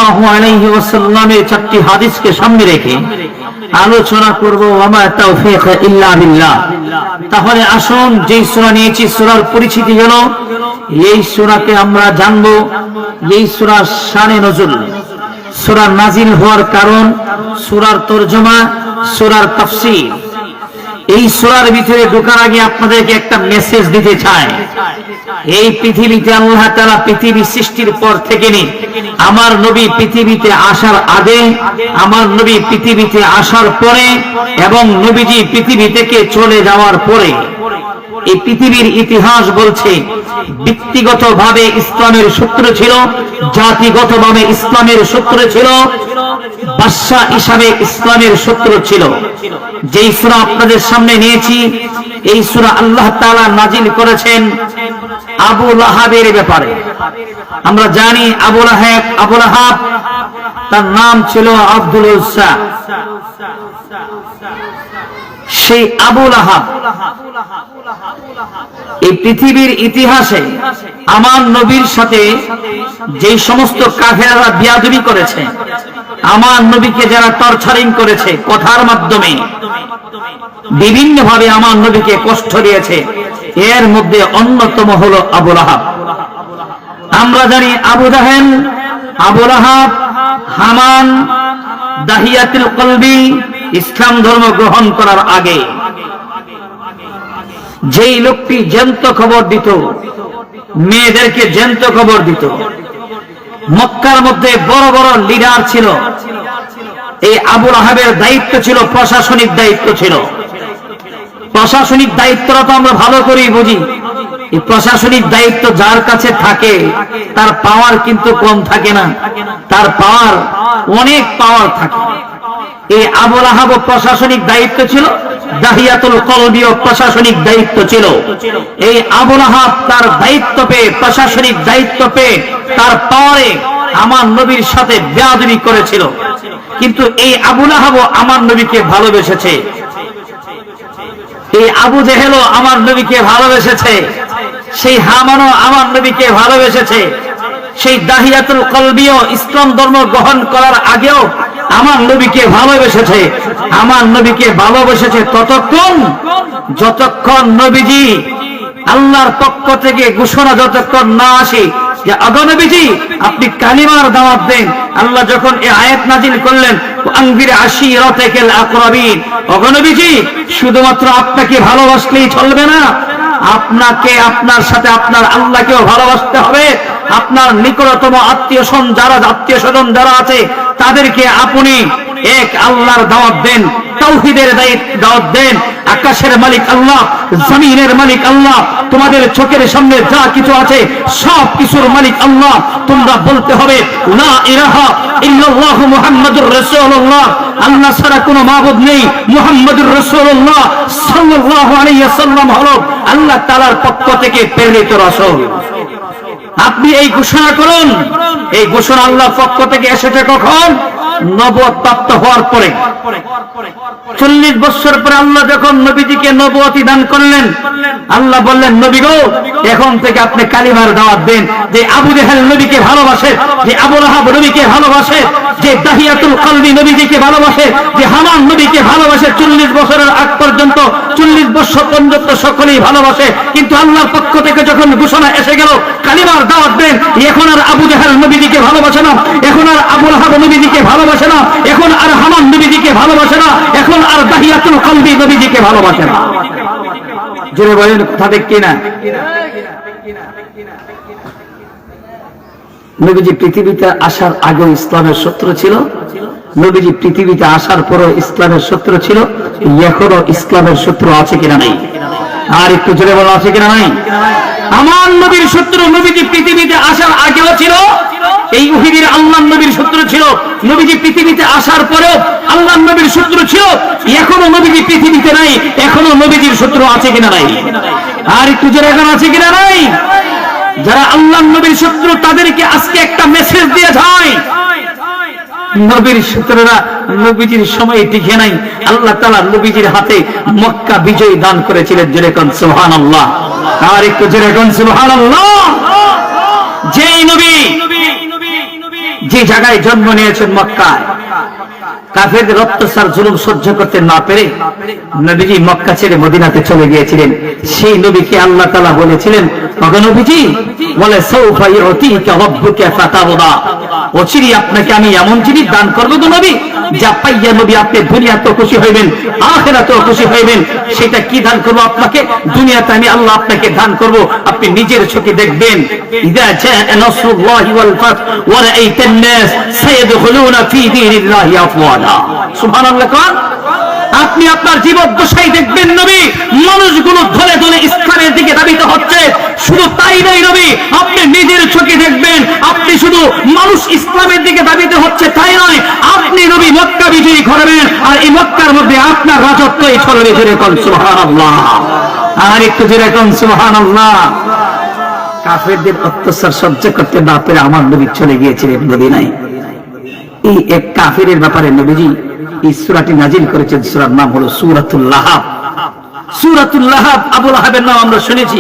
সাল্লাল্লাহু আলাইহি ওয়াসাল্লামের চারটি হাদিসকে সামনে রেখে আলোচনা করব ওয়া তাওফীক ইল্লা বিল্লাহ। তাহলে আসুন যে সূরা নিয়েছি সূরার পরিচিতি হলো, এই সূরাকে আমরা জানব, এই সূরার শানে নজুল, সূরা নাজিল হওয়ার কারণ, সূরার তরজমা, সূরার তাফসীর। এই সূরার ভিতরে ঢোকার আগে আপনাদেরকে একটা মেসেজ দিতে চাই। এই পৃথিবীতে আল্লাহ তাআলা পৃথিবী সৃষ্টির পর থেকে নিয়ে আমার নবী পৃথিবীতে আসার আগে, আমার নবী পৃথিবীতে আসার পরে এবং নবীজি পৃথিবী থেকে চলে যাওয়ার পরে এই পৃথিবীর ইতিহাস বলছে ব্যক্তিগতভাবে ইসলামের শত্রু ছিল, জাতিগতভাবে ইসলামের শত্রু ছিল, বাদশা হিসাবে ইসলামের শত্রু ছিল। যেই সূরা আপনাদের সামনে নিয়েছি, এই সূরা আল্লাহ তাআলা নাজিল করেছেন আবু লাহাবের ব্যাপারে। আমরা জানি আবু লাহাব তার নাম ছিল আব্দুল উজ্জা। সেই আবু লাহাব এই পৃথিবীর ইতিহাসে আমার নবীর সাথে যে সমস্ত কাফেররা বিয়াদবি করেছে, আমার নবীকে যারা টর্চারিং করেছে কথার মাধ্যমে, বিভিন্ন ভাবে আমার নবীকে কষ্ট দিয়েছে, এর মধ্যে অন্যতম হলো আবু লাহাব। আমরা জানি আবু জাহেল, আবু লাহাব, হামান, দাহিয়াতুল কলবি ইসলাম ধর্ম গ্রহণ করার আগে যেই লোকটি জ্যান্ত খবর দিত, মেয়েদেরকে জ্যান্ত খবর দিত, মক্কার মধ্যে বড় বড় লিডার ছিল। এই আবু লাহাবের দায়িত্ব ছিল, প্রশাসনিক দায়িত্ব ছিল। প্রশাসনিক দায়িত্বটা তো আমরা ভালো করেই বুঝি। এই প্রশাসনিক দায়িত্ব যার কাছে থাকে তার পাওয়ার কিন্তু কম থাকে না, তার পাওয়ার অনেক পাওয়ার থাকে। এই আবু লাহাব প্রশাসনিক দায়িত্ব ছিল, দাহিয়াতুল কলবিও প্রশাসনিক দায়িত্ব ছিল। এই আবু লাহাব তার দায়িত্ব পেয়ে, প্রশাসনিক দায়িত্ব পেয়ে তার পাওয়ারে আমার নবীর সাথে বেয়াদবি করেছিল। কিন্তু এই আবু লাহাব আমার নবীকে ভালোবেসেছে, এই আবু জেহেলও আমার নবীকে ভালোবেসেছে, সেই হামানও আমার নবীকে ভালোবেসেছে, সেই দাহিয়াতুল কলবিও ইসলাম ধর্ম গ্রহণ করার আগেও আমার নবীকে ভালোবেসেছে। আমার নবীকে ভালোবেসেছে ততক্ষণ যতক্ষণ নবীজি আল্লাহর পক্ষ থেকে ঘোষণা যতক্ষণ না আসে যে অগনবীজি আপনি কালিমার দাওয়াত দেন। আল্লাহ যখন এই আয়াত নাজিল করলেন আনজির আশিরাতাকাল আকরাবিন, অগনবীজি শুধুমাত্র আপনাকে ভালোবাসলেই চলবে না, আপনাকে আপনার সাথে আপনার আল্লাহকেও ভালোবাসতে হবে। আপনার নিকটতম আত্মীয় স্বজন যারা আছে তাদেরকে আপনি এক আল্লাহর দাওয়াত দেন, তাওহীদের দাওয়াত দেন। আকাশের মালিক আল্লাহ, জমিনের মালিক আল্লাহ, তোমাদের চোখের সামনে যা কিছু আছে সব কিছুর মালিক আল্লাহ। তোমরা বলতে হবে লা ইলাহা ইল্লাল্লাহ মুহাম্মাদুর রাসূলুল্লাহ, আল্লাহ ছাড়া কোনো মাবুদ নেই, মুহাম্মাদুর রাসূলুল্লাহ সাল্লাল্লাহু আলাইহি ওয়াসাল্লাম হলো আল্লাহ তাআলার পক্ষ থেকে প্রেরিত রাসূল। আপনি এই ঘোষণা করুন। এই ঘোষণা আল্লাহর পক্ষ থেকে এসেছে কখন? নবুয়ত প্রাপ্ত হওয়ার পরে। 40 বছর পরে আল্লাহ যখন নবীজিকে নবুয়তি দান করলেন, আল্লাহ বললেন নবী গো এখন থেকে আপনি কালিমার দাওয়াত দেন। যে আবু জেহেল নবীকে ভালোবাসে, যে আবু লাহাব নবীকে ভালোবাসে, যে দাহিয়াতুল কলবি নবীজিকে ভালোবাসে, যে হামান নবীকে ভালোবাসে, 40 বছরের আগ পর্যন্ত 40 বছর পর্যন্ত সকলেই ভালোবাসে। কিন্তু আল্লাহর পক্ষ থেকে যখন ঘোষণা এসে গেল কালিমার দাওয়াত দেন, এখন আর আবু জেহেল নবীজিকে ভালোবাসে না, এখন আর আবু লাহাব নবীজিকে ভালোবাসে না, এখন আর হামান নবীজিকে ভালোবাসে না, এখন আর দাহিয়াতুল কলবি নবীজিকে ভালোবাসে না। জোরে বলেন কথা ঠিক কিনা? নবীজি পৃথিবীতে আসার আগে ইসলামের শত্রু ছিল, নবীজি পৃথিবীতে আসার পরও ইসলামের শত্রু ছিল, এখনো ইসলামের শত্রু আছে কিনা নাই? আর একটু জোরে বলা আছে কিনা নাই? আমার নবীর শত্রু নবীজি পৃথিবীতে আসার আগেও ছিল, এই উহুদের আল্লাহর নবীর শত্রু ছিল। নবীজি পৃথিবীতে আসার পরেও আল্লাহর নবীর শত্রু ছিল, এখনো নবীজি পৃথিবীতে নাই, এখনো নবীজির শত্রু আছে কিনা নাই? আর একটু জোরে এখন আছে কিনা নাই? যারা আল্লাহর নবীর শত্রু তাদেরকে আজকে একটা মেসেজ দিয়ে যায়, নবীর শত্রুরা নবীজির সময় টিকে নাই। আল্লাহ তাআলা নবীজির হাতে মক্কা বিজয় দান করেছিলেন। জোরে কোন সুবহানাল্লাহ। আর একটু জোরে কোন সুবহানাল্লাহ। যেই নবী যে জায়গায় জন্ম নিয়েছেন মক্কায়, কাফেরদের অত্যাচার জুলুম সহ্য করতে না পেরে নবীজি মক্কা ছেড়ে মদিনাতে চলে গিয়েছিলেন। সেই নবীকে আল্লাহ তাআলা বলেছিলেন, ওগো নবীজি, বলে সাউফা ইউতিকা রাব্বুকা ফাতারদা, অচিরে আপনাকে আমি এমন জিনিস দান করব গো নবী, যা পাইয়া নবী আপনি দুনিয়াতেও খুশি হইবেন, আখিরাতেও খুশি হইবেন। সেটা কি দান করব আপনাকে? দুনিয়াতে আমি আল্লাহ আপনাকে দান করব, আপনি নিজের চোখে দেখবেন। ইযা জাআ নাসরুল্লাহি ওয়াল ফাত ওয়া রাআইতান নাস সায়াদখুলুনা ফি দীনিল্লাহি আফওয়াজা। সুবহানাল্লাহ। কোন আপনি আপনার জীবদ্দশায় দেখবেন নবী, মানুষগুলো ধরে ধরে ইসলামের দিকে ধাবিত হচ্ছে। শুধু তাই নয় নবী, আপনি নিজের চোখে দেখবেন, আপনি শুধু মানুষ ইসলামের দিকে ধাবিত হচ্ছে তাই নয়, আপনি নবী মক্কা বিজয়ী করবেন, আর এই মক্কার মধ্যে আপনার রাজত্বই চলবে। জোরে কোন সুবহানাল্লাহ, আর একটু জোরে কোন সুবহানাল্লাহ। কাফেরদের অত্যাচার সহ্য করতে না পেরে আমার নবী চলে গিয়েছিলেন মদিনায়। এই এক কাফেরের ব্যাপারে নবীজি এই সূরাটি নাজিল করেছেন। সূরার নাম হলো সূরাতুল লাহাব। সূরাতুল লাহাব, আবু লাহাবের নাম আমরা শুনেছি।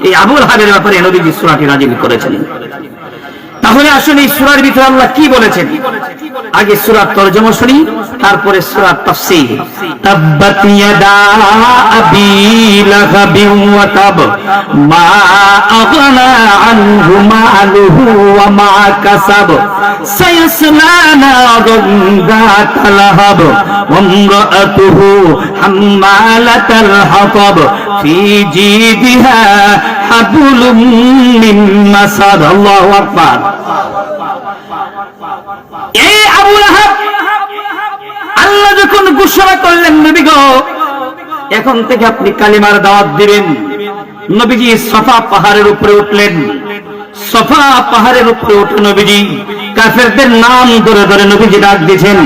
এই আবু লাহাবের ব্যাপারে নবীজি সূরাটি নাজিল করেছেন। তাহলে আসলে এই সূরার ভিতরে আল্লাহ কি বলেছেন? আগে সূরার তরজমা শুনি, তারপরে সূরার তাফসীর। তাব্বাত ইয়াদা আবি লাহাবিন ওয়া তাব, মা আগনা আনহু মালুহু ওয়া মা কাসাব, সায়াসলা নারান যাতা লাহাব, ওয়া ইমরাতুহু হাম্মালাতাল হাতাব, ফি জিদিহা হাবলুম মিন মাসাদ। আল্লাহু আকবার। এই আবু লাহাব, আল্লাহ যখন ঘোষণা করলেন নবী গো, এখন থেকে আপনি কালিমার দাওয়াত দিবেন, নবীজি সফা পাহাড়ের উপরে উঠলেন। সফা পাহাড়ের উপরে উঠে নবীজি কাফেরদের নাম ধরে ধরে নবীজি ডাক দিয়েছেন।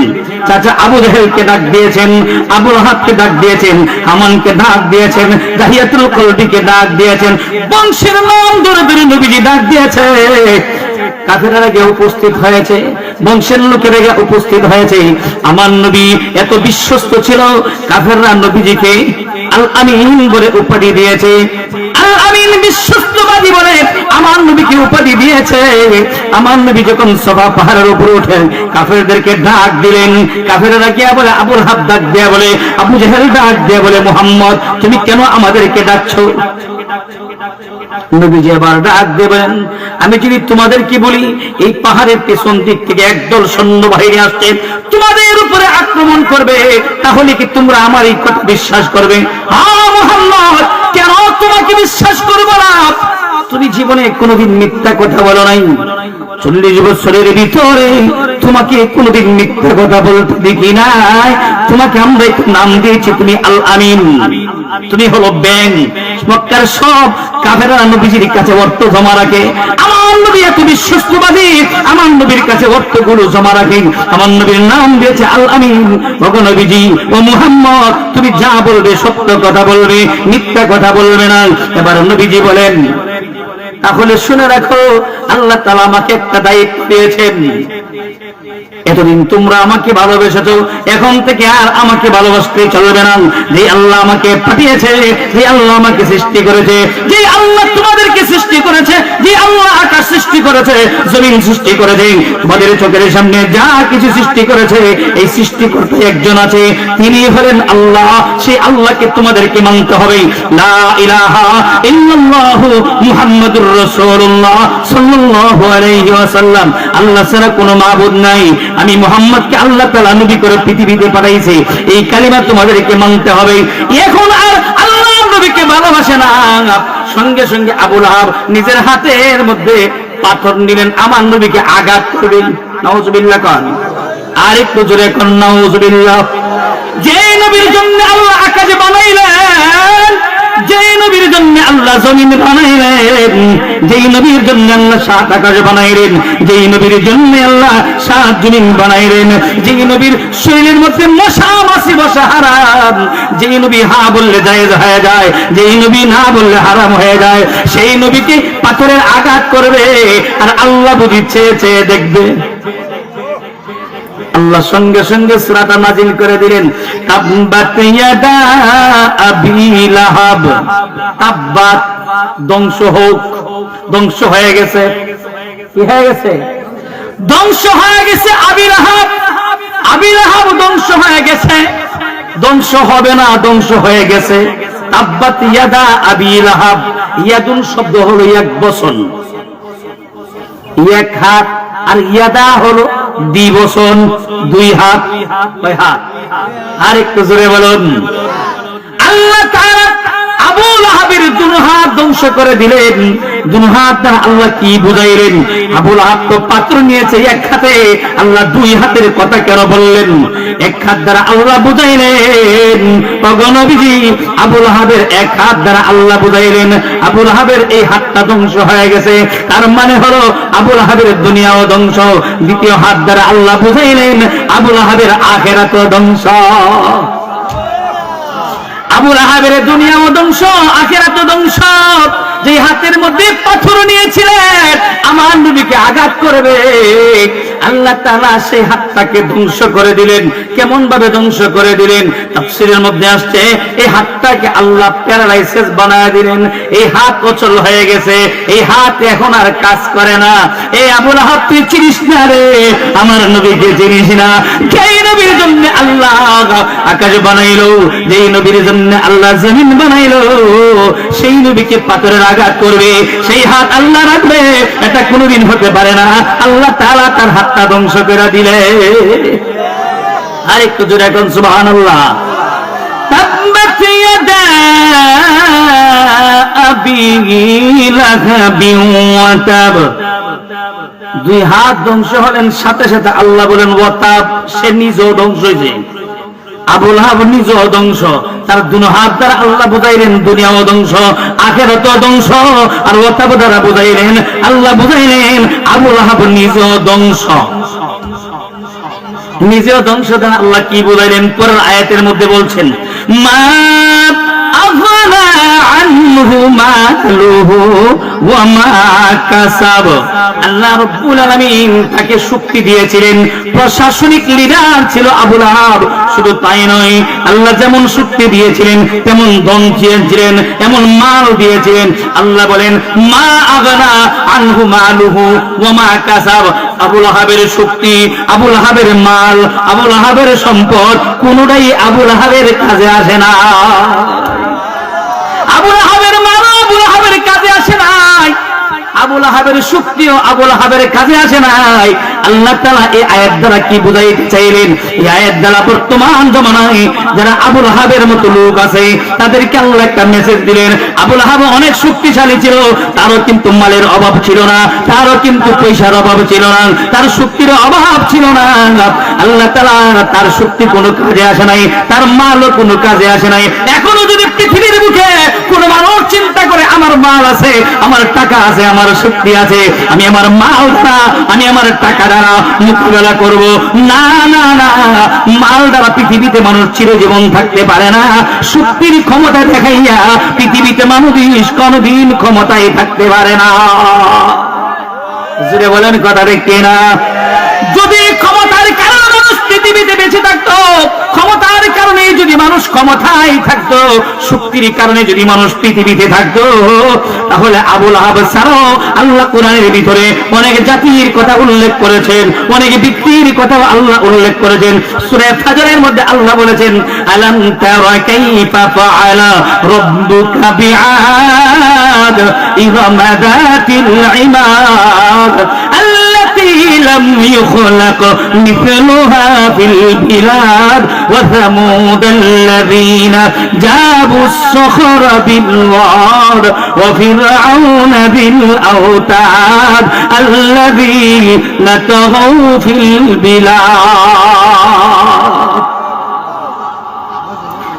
চাচা আবু জাহেলকে ডাক দিয়েছেন, আবু লাহাবকে ডাক দিয়েছেন, হামানকে ডাক দিয়েছেন, দাহিয়াতুল কলবিকে ডাক দিয়েছেন, বংশের নাম ধরে ধরে নবীজি ডাক দিয়েছে। কাফেররা গিয়ে উপস্থিত হয়েছে, বংশের লোকেরা গিয়ে উপস্থিত হয়েছে। আমার নবী এত বিশ্বস্ত ছিল, কাফেররা নবীজিকে আল আমিন বলে উপাধি দিয়েছে। আল আমিন, বিশ্বস্তবাদী বলে আমার নবীকে উপাধি দিয়েছে। আমার নবী যখন সফা পাহাড়ের উপরে ওঠেন, কাফেরদেরকে ডাক দিলেন। কাফেররা গিয়ে বলে, আবু লাহাব ডাক দেয়া বলে, আবু জাহেল ডাক দেয়া বলে, মুহাম্মদ তুমি কেন আমাদেরকে ডাকছো? নবীজি আবার ডাক দেবেন, আমি যদি তোমাদেরকে বলি এই পাহাড়ের পেছন দিক থেকে একদল সৈন্যবাহিনী আসছে, তোমাদের উপরে আক্রমণ করবে, তাহলে কি তোমরা আমার এই কথা বিশ্বাস করবে? হ্যাঁ মুহাম্মদ, কেন তোমাকে বিশ্বাস করবো না? তুমি জীবনে কোনোদিন মিথ্যা কথা বলো নাই, 40 বছরের ভিতরে তোমাকে কোনোদিন মিথ্যা কথা বলতে দেখি নাই। তোমাকে আমরা একটু নাম দিয়েছি, তুমি আল আমিন, তুমি হলো ব্যাং। মক্কার সব কাফেররা নবীজির কাছে অর্থ জমা রাখে। আমার নবী এত বিশ্বস্তবাদী, আমার নবীর কাছে অর্থগুলো জমা রাখে। আমার নবীর নাম দিয়েছে আল আমিন। ওগো নবীজি, ও মুহাম্মদ, তুমি যা বলবে সত্য কথা বলবে, মিথ্যা কথা বলবে না। এবার নবীজি বলেন, তাহলে শুনে রাখো, আল্লাহ তাআলা আমাকে একটা দায়িত্ব দিয়েছেন। এতদিন তোমরা আমাকে ভালোবেসেছো, এখন থেকে আর আমাকে ভালোবাসতে চলবে না। যে আল্লাহ আমাকে পাঠিয়েছে, যে আল্লাহ আমাকে সৃষ্টি করেছে, যে আল্লাহ তোমাদেরকে সৃষ্টি করেছে, যে আল্লাহ আকাশ সৃষ্টি করেছে, জমিন সৃষ্টি করেছে, তোমাদের চোখের সামনে যা কিছু সৃষ্টি করেছে, এই সৃষ্টিকর্তা একজন আছে, তিনি হলেন আল্লাহ। সেই আল্লাহকে তোমাদেরকে মানতে হবে। লা ইলাহা ইল্লাল্লাহু মুহাম্মাদুর রাসূলুল্লাহ সাল্লাল্লাহু আলাইহি ওয়াসাল্লাম, আল্লাহ ছাড়া কোনো মাবুদ নাই। আমি মুহাম্মদকে আল্লাহ তাআলা নবী করে পৃথিবীতে পাঠাইছে, এই কালিমা তোমাদেরকে মানতে হবে। এখন আর আল্লাহ নবীকে ভালোবাসে না। সঙ্গে সঙ্গে আবু লাহাব নিজের হাতের মধ্যে পাথর নিলেন, আমার নবীকে আঘাত করবেন। নাউজুবিল্লাহ কোন, আর একটু জোরে কোন নাউজুবিল্লাহ। যে নবীর জন্য আল্লাহ আকাশ বানাইলেন, যে নবীর জন্য আল্লাহ জমিন বানাইলেন, যেই নবীর জন্য আল্লাহ 7 আকাশ বানাইলেন, যেই নবীর জন্য আল্লাহ 7 জমিন বানাইলেন, যেই নবীর শরীরের মধ্যে মশা মাছি বসা হারাম, যেই নবী হা বললে জায়েজ হয়ে যায়, যেই নবী না বললে হারাম হয়ে যায়, সেই নবীকে পাথরের আঘাত করবে, আর আল্লাহ বুঝি চেয়ে চেয়ে দেখবে। আল্লাহ সঙ্গে সঙ্গে সূরাটা নাজিল করে দিলেন, তাব্বাত ইয়াদা আবি লাহাব, তাব্বাত ধ্বংস হোক, ধ্বংস হয়ে গেছে। কি হয়ে গেছে? ধ্বংস হয়ে গেছে আবু লাহাব। আবু লাহাব ধ্বংস হয়ে গেছে, ধ্বংস হবে না, ধ্বংস হয়ে গেছে। তাব্বাত ইয়াদা আবি লাহাব, ইয়াদুন শব্দ হলো এক বচন, এক হাত, আর ইয়াদা হলো দ্বিবচন, দুই হাত। কয় হাত? আর একটু জোরে বলুন। আল্লাহ তাআলা আবু লাহাবের দুই হাত ধ্বংস করে দিলেন। দুই হাত দ্বারা আল্লাহ কি বুঝাইলেন? আবু লাহাব তো পাত্র নিয়েছে এক হাতে, আল্লাহ দুই হাতের কথা কেন বললেন? এক হাত দ্বারা আল্লাহ বুঝাইলেন, ওগো নবীজি, আবু লাহাবের এক হাত দ্বারা আল্লাহ বুঝাইলেন আবু লাহাবের এই হাতটা ধ্বংস হয়ে গেছে, তার মানে হলো আবু লাহাবের দুনিয়াও ধ্বংস। দ্বিতীয় হাত দ্বারা আল্লাহ বুঝাইলেন আবু লাহাবের আখিরাতও ধ্বংস। আবু লাহাবের দুনিয়াও ধ্বংস, আখিরাতও ধ্বংস। যে হাতের মধ্যে পাথর নিয়েছিলেন আমার নবীকে আঘাত করবে, আল্লাহ তাআলা সেই হাতটাকে ধ্বংস করে দিলেন। কেমন ভাবে ধ্বংস করে দিলেন? তাফসীরের মধ্যে আসছে এই হাতটাকে আল্লাহ প্যারালাইসিস বানায় দিলেন। এই হাত অচল হয়ে গেছে, এই হাত এখন আর কাজ করে না। এই আবু লাহাব তুই চিনিস না রে, আমার নবীকে চিনিস না। যেই নবীর জন্য আল্লাহ আকাশ বানাইলো, যেই নবীর জন্য আল্লাহ জমিন বানাইলো, সেই নবীকে পাথরের আঘাত করবে, সেই হাত আল্লাহ রাখবে, এটা কোনোদিন হতে পারে না। আল্লাহ তাআলা তার হাতটা ধ্বংস করে দিলে। আর একটু জোরে এখন সুবহানাল্লাহ। তাব্বাত ইয়াদা আবি লাহাবি ওয়া তাব। দুই হাত ধ্বংস হলেন, সাথে সাথে আল্লাহ বলেন ওয়া তাব, সে নিজেও ধ্বংস হয়েছে। আবু লাহাব নিজেও ধ্বংস, তার দুই হাত দ্বারা আল্লাহ বুঝাইলেন দুনিয়াও ধ্বংস, আখিরাতও ধ্বংস। আর ওয়া তাব দ্বারা বুঝাইলেন, আল্লাহ বুঝাইলেন আবু লাহাব নিজেও ধ্বংস। নিজেও ধ্বংস দ্বারা আল্লাহ কি বুঝাইলেন? পরের আয়াতের মধ্যে বলছেন, মা আফনা আনহু মালুহু ওয়া মা কাসাব। আল্লাহ রাব্বুল আলামিন তাকে শক্তি দিয়েছিলেন, প্রশাসনিক লিডার ছিল আবু লাহাব। শুধু তাই নয়, আল্লাহ যেমন শক্তি দিয়েছিলেন তেমন ধন দিয়েছিলেন, এমন মাল দিয়েছিলেন। আল্লাহ বলেন মা আফনা আনহু মালুহু ওয়া মা কাসাব। আবু লাহাবের শক্তি, আবু লাহাবের মাল, আবু লাহাবের সম্পদ কোনটাই আবু লাহাবের কাজে আসে না। আবু লাহাবের মাল আবু লাহাবের কাজে আসে নাই, আবু লাহাবের শক্তিও আবু লাহাবের কাজে আসে নাই। আল্লাহ তাআলা এই আয়াত দ্বারা কি বুঝাইতে চাইলেন? এই আয়াত দ্বারা বর্তমান জমানায় যারা আবু লাহাবের মতো লোক আছে তাদেরকে আল্লাহ একটা মেসেজ দিলেন। আবু লাহাব অনেক শক্তিশালী ছিল, তারও কিন্তু মালের অভাব ছিল না, তারও কিন্তু পয়সার অভাব ছিল না, তার শক্তির অভাব ছিল না। আল্লাহ তাআলা তার শক্তি কোনো কাজে আসে নাই, তার মালও কোনো কাজে আসে নাই। এখনো যদি পৃথিবীর বুকে কোনো মানুষ চিন্তা করে আমার মাল আছে, আমার টাকা আছে, আমার শক্তি আছে, আমি আমার মাল দ্বারা, আমি আমার টাকা দ্বারা মোকাবেলা করব, না না না, মাল দ্বারা পৃথিবীতে মানুষ চিরজীবন থাকতে পারে না। শক্তির ক্ষমতা দেখাইয়া পৃথিবীতে মানুষ কোনদিন ক্ষমতায় থাকতে পারে না। জুড়ে বলেন কথা দেখতে না? যদি ক্ষমতার কারণে মানুষ পৃথিবীতে বেঁচে থাকতো, ক্ষমতার কারণে যদি মানুষ ক্ষমতায় থাকতো, শক্তির কারণে যদি মানুষ পৃথিবীতে থাকতো, তাহলে আবু লাহাব ছাড়াও আল্লাহ কোরআনের ভিতরে অনেক জাতির কথা উল্লেখ করেছেন, অনেক ব্যক্তির কথা আল্লাহ উল্লেখ করেছেন। সূরা ফাজরের মধ্যে আল্লাহ বলেছেন, আলাম তারা কাইফা ফাআলা রাব্বুকা বিআদ ইরমা যাতিল ইমাদ لم يخلق مثلها في البلاد وثمود الذين جابوا الصخر بالواد وفرعون بالأوتاد الذين طغوا في البلاد।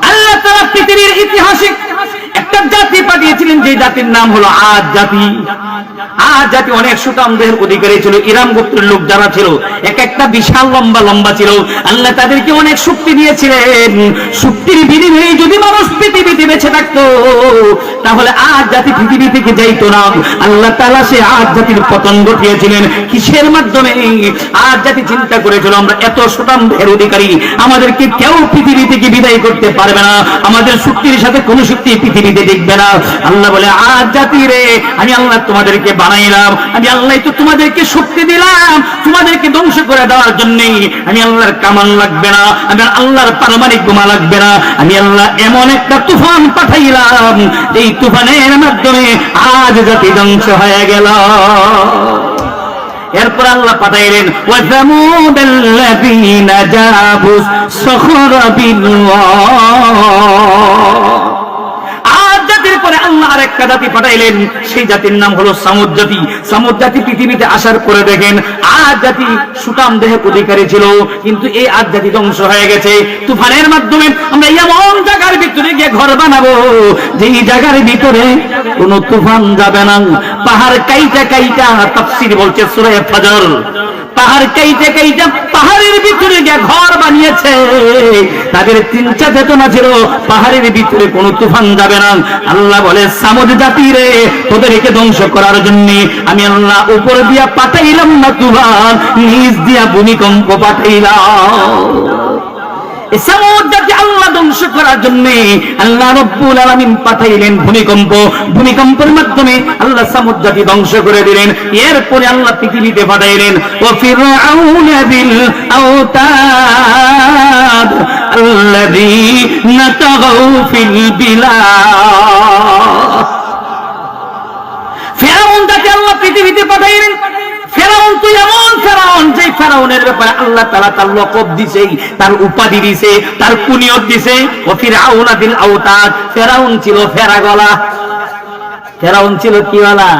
আল্লাহ তাআলা পৃথিবীর ইতিহাসে একটা জাতি পাঠিয়েছিলেন, যে জাতির নাম হলো আদ জাতি। আদ জাতি অনেক সুঠাম দেহের অধিকারী ছিল। ইরাম গোত্রের লোক যারা ছিল এক একটা বিশাল লম্বা লম্বা ছিল। আল্লাহ তাদেরকে অনেক শক্তি দিয়েছিলেন। শক্তির বিনিময়ে যদি মানুষ পৃথিবীতে বেঁচে থাকতো, তাহলে আদ জাতি পৃথিবী থেকে যাইতো না। আল্লাহ তাআলা সে আদ জাতির পতন ঘটিয়েছিলেন। কিসের মাধ্যমে? আদ জাতি চিন্তা করেছিল, আমরা এত সুঠাম দেহের অধিকারী, আমাদেরকে কেউ পৃথিবী থেকে বিদায় করতে পারবে না, আমাদের শক্তির সাথে কোন শক্তি পৃথিবীতে পৃথিবীতে দেখবে না। আল্লাহ বলে আজ জাতি রে, আমি আল্লাহ তোমাদেরকে বানাইলাম, আমি আল্লাহ তো তোমাদেরকে শক্তি দিলাম, তোমাদেরকে ধ্বংস করে দেওয়ার জন্য। আমি আল্লাহর কামান লাগবে না, আমি আল্লাহর পারমাণবিক বোমা লাগবে না, আমি আল্লাহ এমন একটা তুফান পাঠাইলাম, এই তুফানের মাধ্যমে আজ জাতি ধ্বংস হয়ে গেল। এরপর আল্লাহ পাঠাইলেন ওয়াসামুদাল্লাযীনা জাবুস সখরা বিল্লাহ। আজ জাতির পরে আল্লাহ আরেকটা জাতি পাঠাইলেন, সেই জাতির নাম হলো সামুদ জাতি। সামুদ জাতি পৃথিবীতে আসার পরে দেখেন আজ জাতি সুকাম দেহের অধিকারী ছিল, কিন্তু এই আজ জাতি ধ্বংস হয়ে গেছে। তুফানের মাধ্যমে আমরা এমন জায়গার ভিতরে গিয়ে ঘর বানাবো যেই জায়গার ভিতরে কোনো তুফান যাবে না। পাহাড় কাইটা কাইটা, তাফসীর বলছে সূরা ফাজর, পাহাড় কাইটা কাইটা পাহাড়ের ভিতরে গিয়ে ঘর বানিয়েছে। তাদের চিন্তা চেতনা ছিল পাহাড়ের ভিতরে কোনো তুফান যাবে না। আল্লাহ বলে সামুদ জাতি রে, তোদেরকে ধ্বংস করার জন্য আমি আল্লাহ উপর দিয়া পাঠাইলাম না তুফান, নিচ দিয়া ভূমিকম্প পাঠাইলাম। সামুদ জাতি আল্লাহ ধ্বংস করার জন্য আল্লাহ রাব্বুল আলামিন পাঠাইলেন ভূমিকম্প। ভূমিকম্পের মাধ্যমে আল্লাহ সামুদ জাতি ধ্বংস করে দিলেন। এরপরে আল্লাহ পৃথিবীতে পাঠাইলেন ওয়া ফিরআউনা বিল আওতাদ আল্লাযীনা তাগাউ ফিল বিলাদ। ফিরআউন জাতি আল্লাহ পৃথিবীতে পাঠাইলেন। ফেরাউন তো এমন ফেরাউন, যে ফেরাউনের ব্যাপারে আল্লাহ তাআলা তার লকব দিয়েছে, তার উপাধি দিয়েছে, তার কুনিয়ত দিয়েছে ও ফিরআউনা বিল আওতাদ। ফেরাউন ছিল ফেরাগলা। ফেরাউন ছিল কি বলা?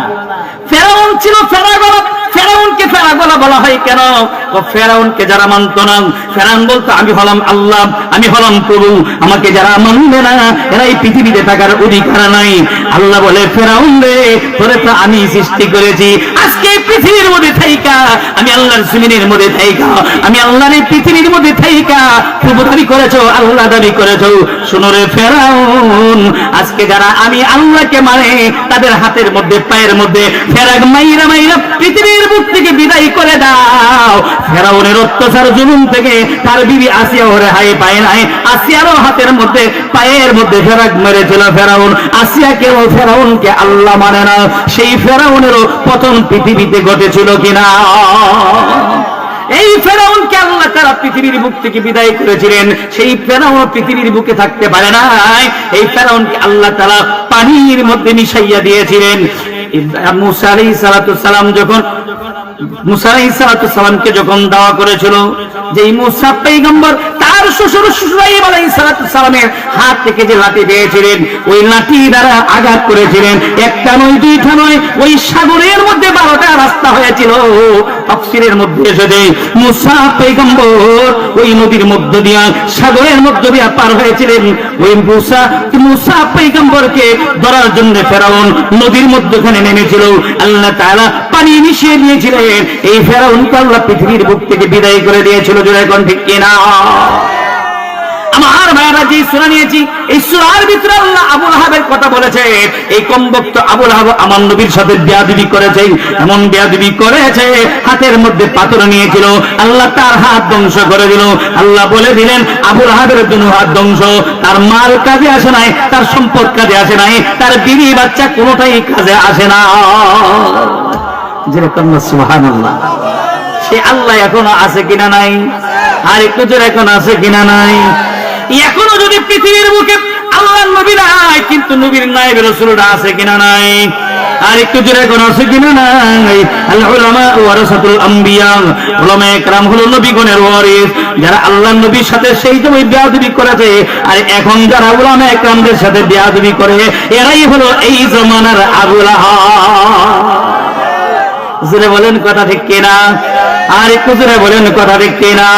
ফেরাউন ছিল ফেরাগলা। ফেরাউনকে ফেরাগলা বলা হয় কেন? ও ফেরাউনকে যারা মানত না, ফেরাউন বলতো আমি হলাম আল্লাহ, আমি হলাম প্রভু, আমাকে যারা মানবে না এরা এই পৃথিবীতে থাকার অধিকার নাই। আল্লাহ বলে ফেরাউন রে, তোরে তো আমি সৃষ্টি করেছি, আজকে পৃথিবীর মধ্যে থাইকা, আমি আল্লাহর জমিনের মধ্যে থাইকা, আমি আল্লাহর এই পৃথিবীর মধ্যে থাইকা প্রভু দাবি করেছো, আল্লাহ দাবি করেছো। শোনো রে ফেরাউন, আজকে যারা আমি আল্লাহকে মানে তাদের হাতের মধ্যে পায়ের মধ্যে ফেরাগ মাইরা মাইরা পৃথিবীর বুক থেকে বিদায় করে দাও। ফেরাউনের অত্যাচার জুলুম থেকে তার বিবি আসিয়াও রেহাই পায় নাই। আসিয়ারও হাতের মধ্যে পায়ের মধ্যে ফেরাগ মেরেছিল ফেরাউন। আসিয়াকেও ফেরাউনকে আল্লাহ মানে না, সেই ফেরাউনেরও পতন পৃথিবীতে ঘটেছিল কিনা? এই ফেরাউনকে আল্লাহ তাআলা পৃথিবীর বুক থেকে বিদায় করেছিলেন, সেই ফেরাউন পৃথিবীর বুকে থাকতে পারে না। এই ফেরাউনকে আল্লাহ তাআলা পানির মধ্যে মিশাইয়া দিয়েছিলেন। মুসা আলাইহিস সালাতু সালাম যখন মুসা আলাইহিস সালাতু সালামকে যখন দাওয়া করেছিল, যে মুসা পয়গম্বর তার শ্বশুর শুআয়ব আলাইহিস সালাতু সালামের হাত থেকে যে লাঠি পেয়েছিলেন, ওই লাঠি দ্বারা আঘাত করেছিলেন। একটা নয়, দুইটা নয়, ওই সাগরের মধ্যে 12টা রাস্তা হয়েছিল। তাফসীরের মধ্যে এসেছে মুসা পয়গম্বর ওই নদীর মধ্য দিয়া, সাগরের মধ্য দিয়া পার হয়েছিলেন। ওই মুসা পয়গম্বরকে ধরার জন্য ফেরাউন নদীর মধ্যখানে নেমেছিল। আল্লাহ তাআলা পানি মিশিয়ে দিয়েছিলেন। এই ফেরাউনকে আল্লাহ পৃথিবীর বুক থেকে বিদায় করে দিয়েছিল। জোরে কোন ঠিক কিনা? আমার ভাইরা যে সূরা নিয়েছি, এই সূরার ভিতরে আল্লাহ আবু লাহাবের কথা বলেছে। এই কমবক্ত আবু লাহাব আমার নবীর সাথে বেয়াদবি করেছে, এমন বেয়াদবি করেছে হাতের মধ্যে পাথর নিয়েছিল, আল্লাহ তার হাত ধ্বংস করে দিল। আল্লাহ বলে দিলেন আবু লাহাবের দুনো হাত ধ্বংস। তার মাল কাজে আসে নাই, তার সম্পদ কাজে আসে নাই, তার বিবি বাচ্চা কোনোটাই কাজে আসে না। যেরকম সুবহানাল্লাহ। সে আল্লাহ এখনো আছে কিনা নাই? আর একটু জোরে এখন আছে কিনা নাই? এখনো যদি পৃথিবীর বুকে আল্লাহর নবী নাই, কিন্তু নবীর নায়েব রাসূলরা আছে কিনা নাই? আর একটু জোরে এখন আছে কিনা নাই? আল উলামা ওয়ারাসাতুল আম্বিয়া, উলামায়ে কেরাম হলো নবীগণের ওয়ারিস। যারা আল্লাহর নবীর সাথে সেই সময় বেয়াদবি করেছে, আর এখন যারা উলামায়ে কেরামদের সাথে বেয়াদবি করে, এরাই হলো এই জামানার আবু লাহাব। জোরে বলেন কথা ঠিক কিনা? আর একটু জোরে বলেন কথা ঠিক কিনা?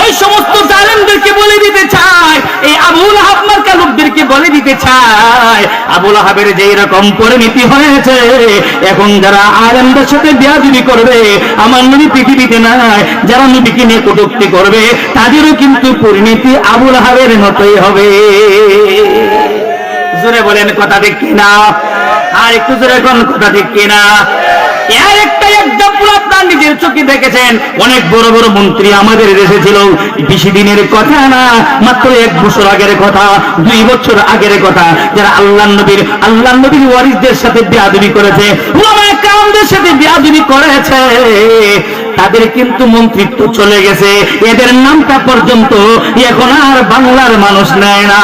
ওই সমস্ত জালেমদেরকে বলে দিতে চায়, এই আবু লাহাব মার্কা লোকদেরকে বলে দিতে চায়, আবু লাহাবের যে এরকম পরিণতি হয়েছে, এখন যারা আলেমদের সাথে বেয়াদবি করবে, আমার নবী পৃথিবীতে নাই, যারা নবীকে নিয়ে কটূক্তি করবে, তাদেরও কিন্তু পরিণতি আবু লাহাবের মতোই হবে। জোরে বলেন কথা ঠিক কিনা? আর একটু জোরে কোন কথা ঠিক কিনা? এর একটা এক্সাম্পল আপনার নিজের চোখে দেখেছেন। অনেক বড় বড় মন্ত্রী আমাদের দেশে ছিল, বেশি দিনের কথা না, মাত্র 1 বছর আগের কথা, 2 বছর আগের কথা, যারা আল্লাহর নবীর ওয়ারিসদের সাথে বেয়াদবি করেছে, উলামায়ে কেরামদের সাথে বেয়াদবি করেছে, তাদের কিন্তু মন্ত্রিত্ব চলে গেছে। এদের নামটা পর্যন্ত এখন আর বাংলার মানুষ নেয় না।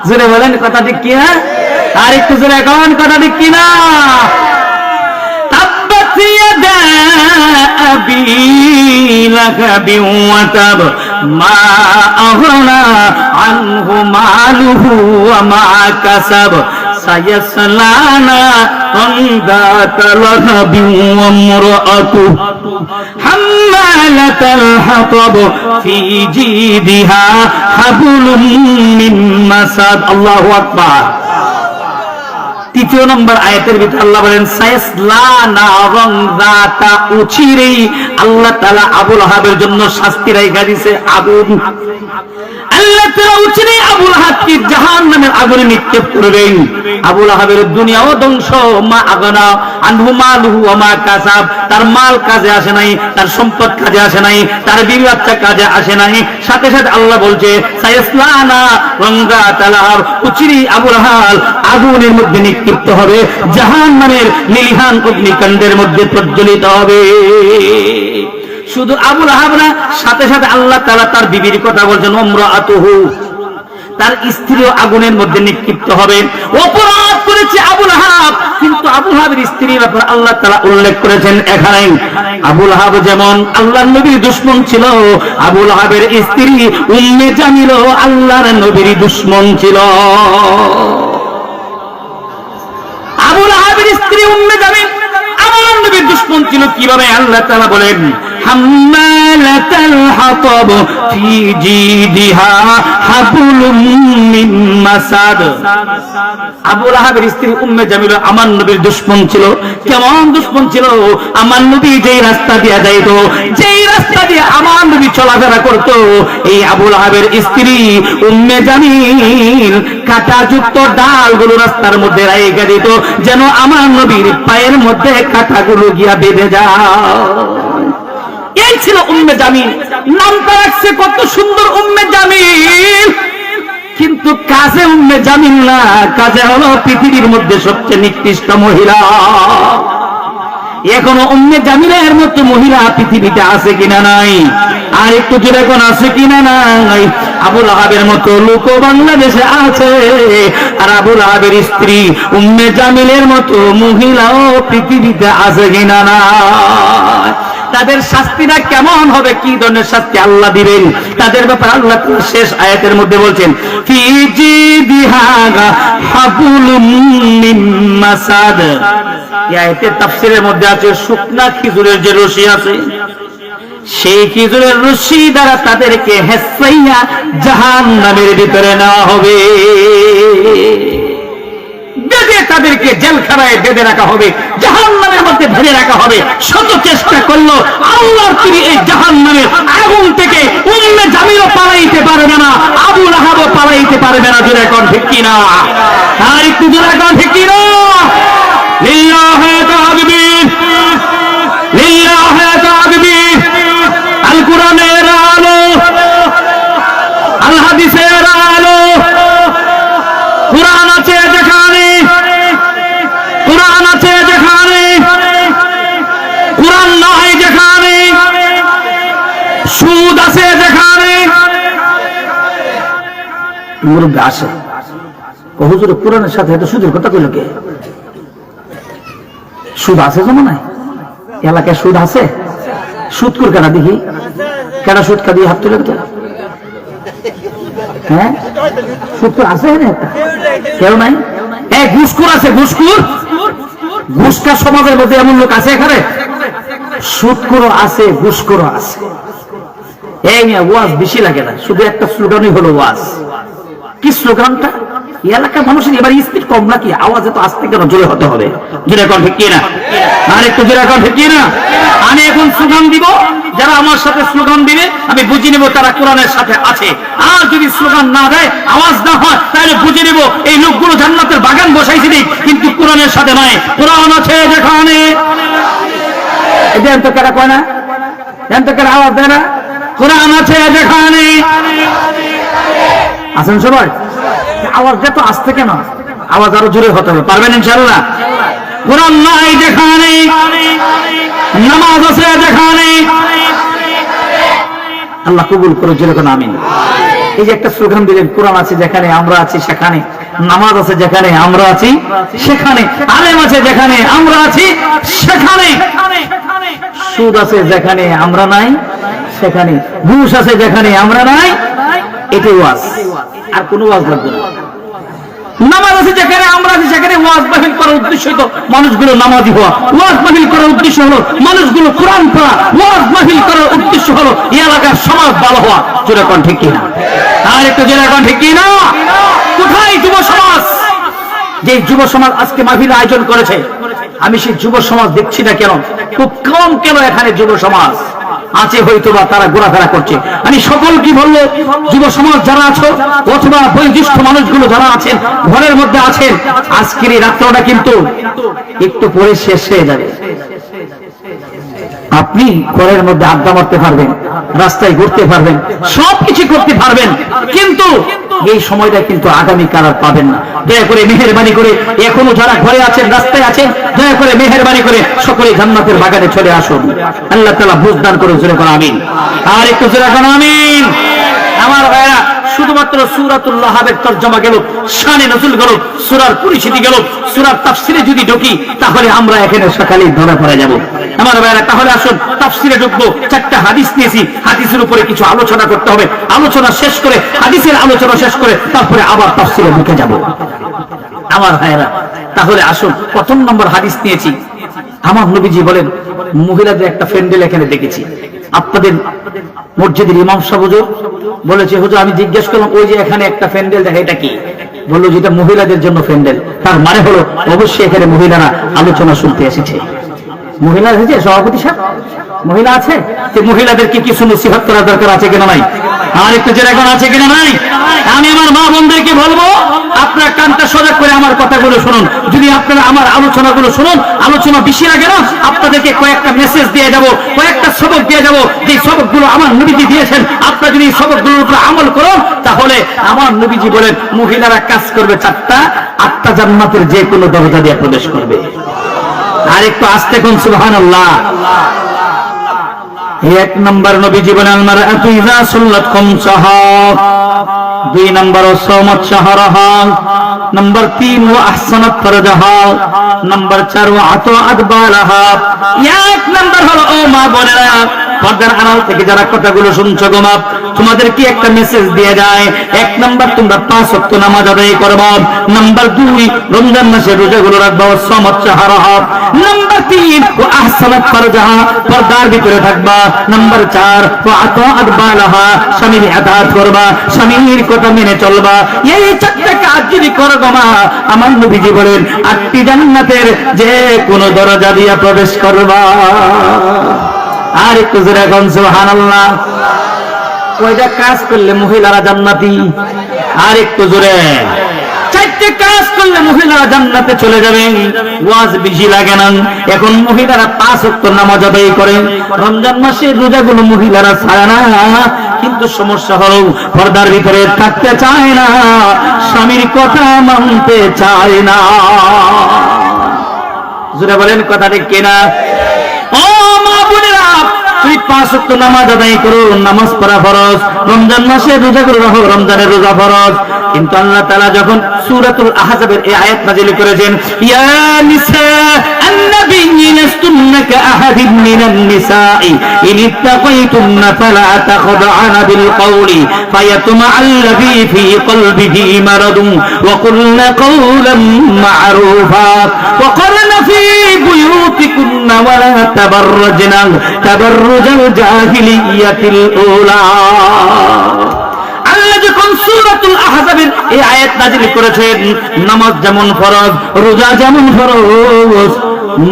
জোরে বলেন কথা ঠিক কিনা? আর একটু জোরে এখন কথা ঠিক কিনা? তাব্বাত ইয়াদা আবি লাহাবি ওয়া তাব মা আগনা আনহু মালুহু ওয়া মা কাসাব সায়াসলা নারান যাতা লাহাবিন ওয়া ইমরাআতুহু হাম্মালাতাল হাতাব ফি জিদিহা হাবলুম মিন মাসাদ। আল্লাহু আকবার। 3 নম্বর আয়াতের ভিতরে আল্লাহ বলেন সায়াসলা নারান যাতা, উচিরেই আল্লাহ তাআলা আবুল আহাবের জন্য শাস্তি রাইখা দিয়েছে আগুন। আল্লাহ তাআলা উচিরেই আবুল আহাবকে জাহান্নামের আগুনে নিক্ষেপ করবেন। আবুল আহাবের দুনিয়াও ধ্বংস, মা আগনা আনহু মালুহু ওয়া মা কাসাব, তার মাল কাজে আসে নাই, তার সম্পদ কাজে আসে নাই, তার বিবি বাচ্চা কাজে আসে নাই। সাথে সাথে আল্লাহ বলছে সায়াসলা নারান যাতা লাহাব, উচিরেই আবুল আহাব আগুনের মধ্যে নিক্ষিপ্ত হবে, জাহান্নামের নিলিহান অগ্নিকাণ্ডের মধ্যে প্রজ্বলিত হবে। শুধু আবুল আহাব না, সাথে সাথে আল্লাহ তাআলা তার বিবির কথা বলছেন ইমরাআতুহু, তার স্ত্রীও আগুনের মধ্যে নিক্ষিপ্ত হবে। অপরাধ করেছে আবুল আহাব, কিন্তু আবুল আহাবের স্ত্রীর ব্যাপারে আল্লাহ তাআলা উল্লেখ করেছেন এখানে। আবুল আহাব যেমন আল্লাহর নবীর দুশমন ছিল, আবুল আহাবের স্ত্রী উম্মে জামিল আল্লাহর নবীর দুশমন ছিল। আবুল আহাবের স্ত্রী উম্মে জামিল আল্লাহর নবীর দুশমন ছিল। কিভাবে? আল্লাহ তাআলা বলেন হাম্মালাতাল হাতাব ফি জিদিহা হাবলুম মিন মাসাদ। আবুল আহাবের স্ত্রী উম্মে জামিল আমার নবীর দুশমন ছিল। কেমন দুশমন ছিল? আমার নবী যেই রাস্তা দিয়ে যাইতো, যেই রাস্তা দিয়ে আমার নবী চলাফেরা করত, এই আবুল আহাবের স্ত্রী উম্মে জামিল কাঁটাযুক্ত ডালগুলো রাস্তার মধ্যে রেখে দিত, যেন আমার নবীর পায়ের মধ্যে কাঁটাগুলো গিয়া বেঁধে যায়। এই ছিল উম্মে জামিল। নামটা রাখছে কত সুন্দর উম্মে জামিল, কিন্তু কাজে উম্মে জামিল না, কাজে হলো পৃথিবীর মধ্যে সবচেয়ে নিকৃষ্ট মহিলা। এখনো উম্মে জামিলের মতো মহিলা পৃথিবীতে আছে কিনা নাই? আর একটু জোরে কোন আছে কিনা নাই? আবুল আহাবের মতো লোক বাংলাদেশে আছে, আর আবুল আহাবের স্ত্রী উম্মে জামিলের মতো মহিলাও পৃথিবীতে আছে কিনা নাই? তাদের শাস্তিটা কেমন হবে, কি ধরনের শাস্তি আল্লাহ দিবেন, তাদের ব্যাপারে আল্লাহ শেষ আয়াতের মধ্যে বলছেন ফি জিদিহা হাবলুম মিন মাসাদ। এই আয়াতের তাফসীরের মধ্যে আছে শুকনা খেজুরের যে রশি আছে, সেই খেজুরের রশি দ্বারা তাদেরকে হেসাইয়া জাহান্নামের ভিতরে নেওয়া হবে, বেঁধে তাদেরকে জেলখানায় বেঁধে রাখা হবে, জাহান্নামের মধ্যে ভেড়ে রাখা হবে। শত চেষ্টা করলো আল্লাহর তিনি এই জাহান্নামের আগুন থেকে উম্মে জামিলও পালাইতে পারবে না, আবুল আহাবও পালাইতে পারবে না। জোরে কোন ঠিক কিনা? আর একটু জোরে কোন ঠিক কিনা? লিল্লাহি তাকবীর, লিল্লাহি তাকবীর। আল কোরআনের আলো, আল হাদিসের আলো। কোরআন আছে যেখানে, কোরআন আছে যেখানে, কোরআন নাই যেখানে, সুদ আছে যেখানে, মুরব্বী আসে হুজুর কোরআনের সাথে এত সুদের কথা কইল কে? সুদ আছে জমানায়? এলাকায় সুদ আছে? সুদ কর কেনা দেখি, কেন সুদ কা দিয়ে হাত তুলেন তো? হ্যাঁ, সুদ আছে না? কেউ নাই? ঘুষখোর আছে, ঘুষখোর। ঘুষখা সমাজের মধ্যে এমন লোক আছে এখানে? সুদখোরও আছে, ঘুষখোরও আছে। এই ওয়াজ বেশি লাগে না, শুধু একটা স্লোগানই হলো ওয়াজ। কি স্লোগানটা? এলাকার মানুষের এবার স্পিড কম নাকি? আওয়াজে তো আস্তে কেন, জোরে হতে হবে। জোরে এখন ঠিক কিনা? আর একটু জোরে এখন ঠিক কিনা? আমি এখন স্লোগান দিব, যারা আমার সাথে স্লোগান দিবে আমি বুঝে নেব তারা কোরআনের সাথে আছে। আর যদি স্লোগান না দেয়, আওয়াজ না হয়, তাহলে বুঝে নেব এই লোকগুলো জান্নাতের বাগান বসাইছে কিন্তু কোরআনের সাথে নয়। কোরআন আছে যেখানে, দেন তো কেটা কয় না, দেন তো কেটা আওয়াজ দেয় না? কোরআন আছে যেখানে আছেন সবাই, আওয়াজ যত আসতে কেন, আওয়াজ আরো জোরে হতে হবে, পারবেন ইনশাআল্লাহ? কোরআন নাই যেখানে, নামাজ আছে যেখানে, আল্লাহ কবুল করে যেরকম আমিন। এই যে একটা স্লোগান দিলেন, কোরআন আছে যেখানে আমরা আছি সেখানে, নামাজ আছে যেখানে আমরা আছি সেখানে, আলেম আছে যেখানে আমরা আছি সেখানে, সুদ আছে যেখানে আমরা নাই সেখানে, ঘুষ আছে যেখানে আমরা নাই, এটাই ওয়াজ, আর কোনো ওয়াজ লাগবে না। নামাজ আছে যেখানে আমরা আছি সেখানে, ওয়াজ মাহফিল করার উদ্দেশ্য তো মানুষগুলো নামাজি হওয়া, ওয়াজ মাহফিল করার উদ্দেশ্য হলো মানুষগুলো কোরআন পড়া, ওয়াজ মাহফিল করার উদ্দেশ্য হলো এই এলাকার সমাজ ভালো হওয়া। জোরে কোন ঠিক কিনা? আর একটু জোরে কোন ঠিক কিনা? কোথায় যুব সমাজ? যে যুব সমাজ আজকে মাহফিল আয়োজন করেছে, আমি সেই যুব সমাজ দেখছি না কেন? খুব কম কেন এখানে যুব সমাজ আছে, হয়তো বা তারা ঘোরাফেরা করছে। আমি সকল কি বলবো, যুব সমাজ যারা আছো অথবা বয়োজ্যেষ্ঠ মানুষগুলো যারা আছেন, ঘরের মধ্যে আছেন, আজকের এই রাত্রটা কিন্তু একটু পরে শেষ হয়ে যাবে। আপনি ঘরের মধ্যে আড্ডা মারতে পারবেন, রাস্তায় ঘুরতে পারবেন, সবকিছু করতে পারবেন, কিন্তু এই সময়টা কিন্তু আগামীকাল আর পাবেন না। দয়া করে মেহেরবানি করে এখনো যারা ঘরে আছেন, রাস্তায় আছেন, দয়া করে মেহেরবানি করে সকলে জান্নাতের বাগানে চলে আসুন। আল্লাহ তাআলা বুঝদান করে জোরে করে আমিন। আর একটু জোরে করে আমিন। আমার ভাইরা, শুধুমাত্র সূরাতুল লাহাবের তরজমা গেল, শানে নজুল গেল, সূরার পরিচিতি গেল, সূরার তাফসিরে যদি ঢুকি তাহলে আমরা এখানে সকালেই ধরা পড়ে যাব। আমার ভাইরা, তাহলে আসুন তাফসিরে ঢুকবো। 4টা হাদিস নিয়েছি, হাদিসের উপরে কিছু আলোচনা করতে হবে, আলোচনা শেষ করে, হাদিসের আলোচনা শেষ করে তারপরে আবার তাফসিরে ঢুকে যাব। আমার ভাইরা, তাহলে আসুন প্রথম নম্বর হাদিস নিয়েছি। আমার নবীজি বলেন, মহিলাদের একটা প্যান্ডেল এখানে দেখেছি। আপনাদের মসজিদের ইমাম সাহেব হুজুর বলেছে, হুজুর আমি জিজ্ঞেস করলাম ওই যে এখানে একটা প্যান্ডেল দেখে, এটা কি? বললো যেটা মহিলাদের জন্য প্যান্ডেল। তার মানে হলো অবশ্যই এখানে মহিলারা আলোচনা শুনতে এসেছে। মহিলা এসেছে, সভাপতি সাহেব মহিলা আছে, যে মহিলাদেরকে কিছু নসিহত করা দরকার আছে কিনা নাই? আর একটু জেরা করা আছে কিনা নাই? আমি আমার মা বোনদেরকে বলবো, আপনার কানটা সোজা করে আমার কথাগুলো শুনুন। যদি আপনারা আমার আলোচনাগুলো শুনুন, আলোচনা বেশি লাগে না, আপনাদেরকে কয়েকটা মেসেজ দিয়ে যাবো, কয়েকটা সবক দিয়ে যাবো, যে সবকগুলো আমার নবীজি দিয়েছেন। আপনারা যদি সবকগুলোর উপর আমল করুন, তাহলে আমার নবীজি বলেন মহিলারা কাজ করবে 4টা, 8টা জান্নাতের যে কোনো দরজা দিয়ে প্রবেশ করবে। আর একটু আস্তে কোন সুবহানাল্লাহ। 1 নম্বর নবীজি বলেন, আল মারআতু ইযা সাল্লাত খামসাহা। 2 নম্বর সাওমাত শাহরাহা। নম্বর 3 ওয়া আহসানাত ফারজাহা। নম্বর 4 ওয়া আতাআত বালাহা। 1 নম্বর হলো, ও মা বোনেরা, পর্দার আড়াল থেকে যারা কথাগুলো শুনছো গো মা, তোমাদের কি একটা মেসেজ দিয়ে যায়। 1 নম্বর, তোমরা 5 ওয়াক্ত নামাজ আদায় করবা। নম্বর 2, রমজান মাসে রোজাগুলো রাখবা, সাওমাত শাহরাহা। নম্বর 3, ওয়া আহসানাত ফারজাহা, পর্দার ভিতরে থাকবা। নম্বর 4, ওয়া আতাআত বালাহা, স্বামীর আতাআত করবা, স্বামীর কথা মেনে চলবা। এই 4টা কাজ যদি করো গো মা, আমার নবীজি বলেন 8টি জান্নাতের যে কোনো দরজা দিয়ে প্রবেশ করবা। আর একটু জোরে কোন সুবহানাল্লাহ। কয়টা কাজ করলে মহিলারা জান্নাতি? আর একটু জোরে। 4টে কাজ করলে মহিলারা জান্নাতে চলে যাবে। ওয়াজ বেশি লাগে না। এখন মহিলারা 5 ওয়াক্ত নামাজ আদায় করে, রমজান মাসে রোজাগুলো মহিলারা ছাড়ে না, কিন্তু সমস্যা হলো পর্দার ভিতরে থাকতে চায় না, স্বামীর কথা মানতে চায় না। জোরে বলেন কথা ঠিক কিনা? ও মা বোনেরা, তুই 5 ওয়াক্ত নামাজ আদায় করো, নামাজ পড়া ফরজ, রমজান মাসে রোজা করে রাখো, রমজানের রোজা ফরজ। কিন্তু আল্লাহ তাআলা যখন সূরাতুল আহজাবের এই আয়াত নাযিল করেছেন, ইয়া নিসা আন-নাবিয়্যি লাস্তুন্না কাআহাদিন মিনান নিসাই ইন ইত্তাকাইতুন্না ফালা তাখদা'না বিল কওলি ফায়াতমা'আল্লাযী ফী কলবিহি মারাদুন ওয়া কুলনা কওলান মা'রুফা ওয়া ক্বারনা ফী বুয়ুতিকুন্না ওয়া লা তাবাররাজনা তাবাররুজাল জাহিলিয়াতিল উলা। আল্লাহ যখন সূরাতুল আহজাবের এই আয়াত নাযিল করেছেন, নামাজ যেমন ফরজ, রোজা যেমন ফরজ,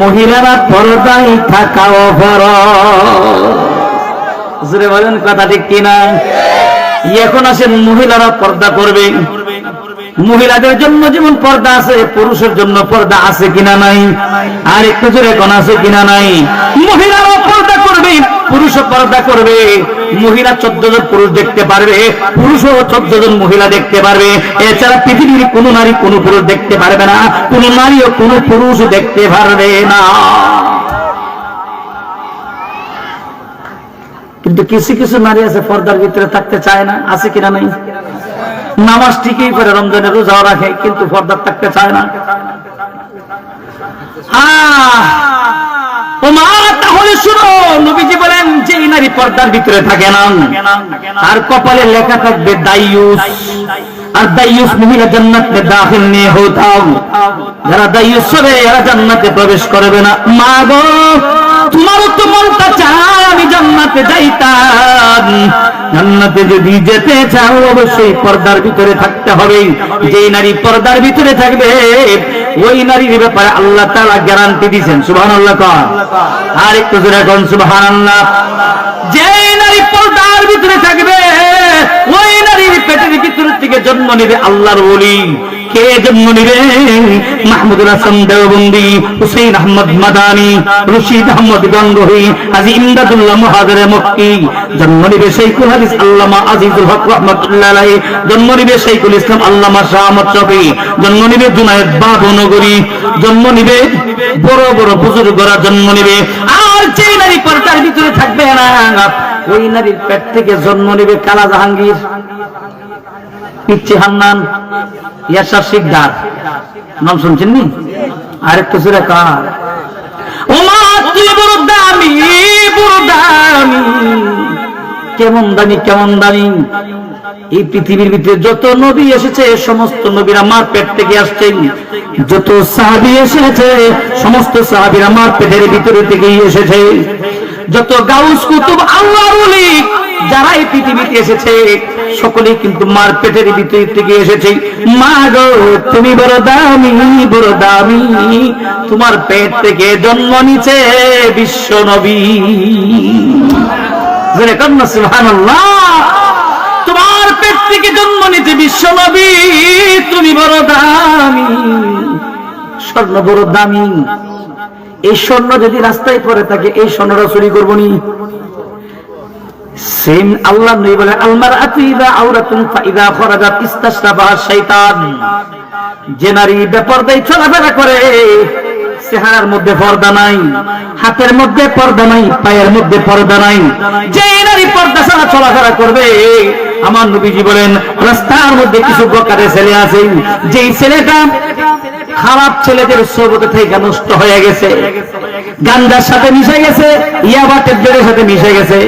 মহিলারা পর্দায় থাকাও ফরজ। জোরে বলেন কথা ঠিক কিনা? এখন আসেন মহিলারা পর্দা করবে। মহিলাদের জন্য যেমন পর্দা আছে, পুরুষের জন্য পর্দা আছে কিনা নাই? আর একটু জোরে কোন আছে কিনা নাই? মহিলারাও পর্দা করবে, পুরুষও পর্দা করবে। মহিলা 14 জন পুরুষ দেখতে পারবে, পুরুষও 14 জন মহিলা দেখতে পারবে। এছাড়া পৃথিবীর কোন নারী কোন পুরুষ দেখতে পারবে না, কোন নারীও কোন পুরুষ দেখতে পারবে না। কিন্তু কিছু কিছু নারী আছে পর্দার ভিতরে থাকতে চায় না, আছে কিনা নাই? নামাজ ঠিকই করে, রমজানের রোজাও রাখে, কিন্তু পর্দার থাকতে চায় না। তাহলে শুনো, নবীজি বলেন যে নারী পর্দার ভিতরে থাকে না আর কপালে লেখা থাকবে দাইয়ুস, আর দাইয়ুস মহিলা জান্নাতে দাখিল নিয়ে হতাও। যারা দাইয়ুস হবে এরা জান্নাতে প্রবেশ করবে না। মা গো, তোমারও তো মনটা চায় আমি জান্নাতে যাইতাম। জান্নাতে যদি যেতে চাও অবশ্যই পর্দার ভিতরে থাকতে হবে। যেই নারী পর্দার ভিতরে থাকবে ওই নারীর ব্যাপারে আল্লাহ তাআলা গ্যারান্টি দিয়েছেন। সুবহানাল্লাহ। আর একটু জোরে কোন সুবহানাল্লাহ। যেই নারী পর্দার ভিতরে থাকবে ওই নারীর পেটের ভিতর থেকে জন্ম নেবে আল্লাহর ওলি। কে জন্ম নেবে? মাহমুদুল হাসান দেওবন্দি, হুসেইন আহমদ মাদানী, রশিদ আহমদ গঙ্গোহী, হাজী ইমদাদুল্লাহ মুহাজিরে মক্কি। জন্ম নেবে শাইখুল হাদিস আল্লামা আজিজুল হক রাহমাতুল্লাহ আলাইহি। জন্ম নেবে শাইখুল ইসলাম আল্লামা শাহ আহমদ শফী। জন্ম নেবে জুনায়েদ বাবনগরী। জন্ম নেবে বড় বড় বুজুর্গরা জন্ম নেবে। আর যে নারী পর্দার ভিতরে থাকবে না ওই নারীর পেট থেকে জন্ম নেবে কালা জাহাঙ্গীর, পিচ্চি হান্নান, ইয়াসার শিকদার। নাম শুনছেন নি? আরেকটু জোরে কার। ও মা তুই বড় দামি, বড় দামি। কেমন দামি, কেমন দামি! এই পৃথিবীর ভিতরে যত নবী এসেছে সমস্ত নবীরা আমার পেট থেকে আসছেন। যত সাহাবী এসেছে সমস্ত সাহাবীরা আমার পেটের ভিতরে থেকেই এসেছে। যত গাউস কুতুব আল্লাহর ওলি যারা এই পৃথিবীতে এসেছে সকলেই কিন্তু মার পেটের ভিতর থেকে এসেছে। মা গো তুমি বড় দামি, বড় দামি। তোমার পেট থেকে জন্ম নিছে বিশ্ব নবী। জোরে কোন সুবহানাল্লাহ। তোমার পেট থেকে জন্ম নিছে বিশ্ব নবী। তুমি বড় দামি, স্বর্ণ বড় দামি। এই স্বর্ণ যদি রাস্তায় পড়ে থাকে এই স্বর্ণটা চুরি করবো নি? সেম আল্লাহ নবী বলে আলমারআতু ইযা আওরাতুন ফাইযা খরাজাত ইস্তাশরাফাহা শাইতান। যে নারী বেপরদায় চলাফেরা করে, চেহারার মধ্যে পর্দা নাই, হাতের মধ্যে পর্দা নাই, পায়ের মধ্যে পর্দা নাই, যে নারী পর্দা ছাড়া চলাফেরা করবে আমার নবীজি বলেন রাস্তার মধ্যে কিছু বকারে ছেলে আছে, যেই ছেলেটা খারাপ ছেলেদের সোহবতে থেকে নষ্ট হয়ে গেছে, গাঞ্জার সাথে মিশে গেছে, ইয়াবা টেবলেটের সাথে মিশে গেছে,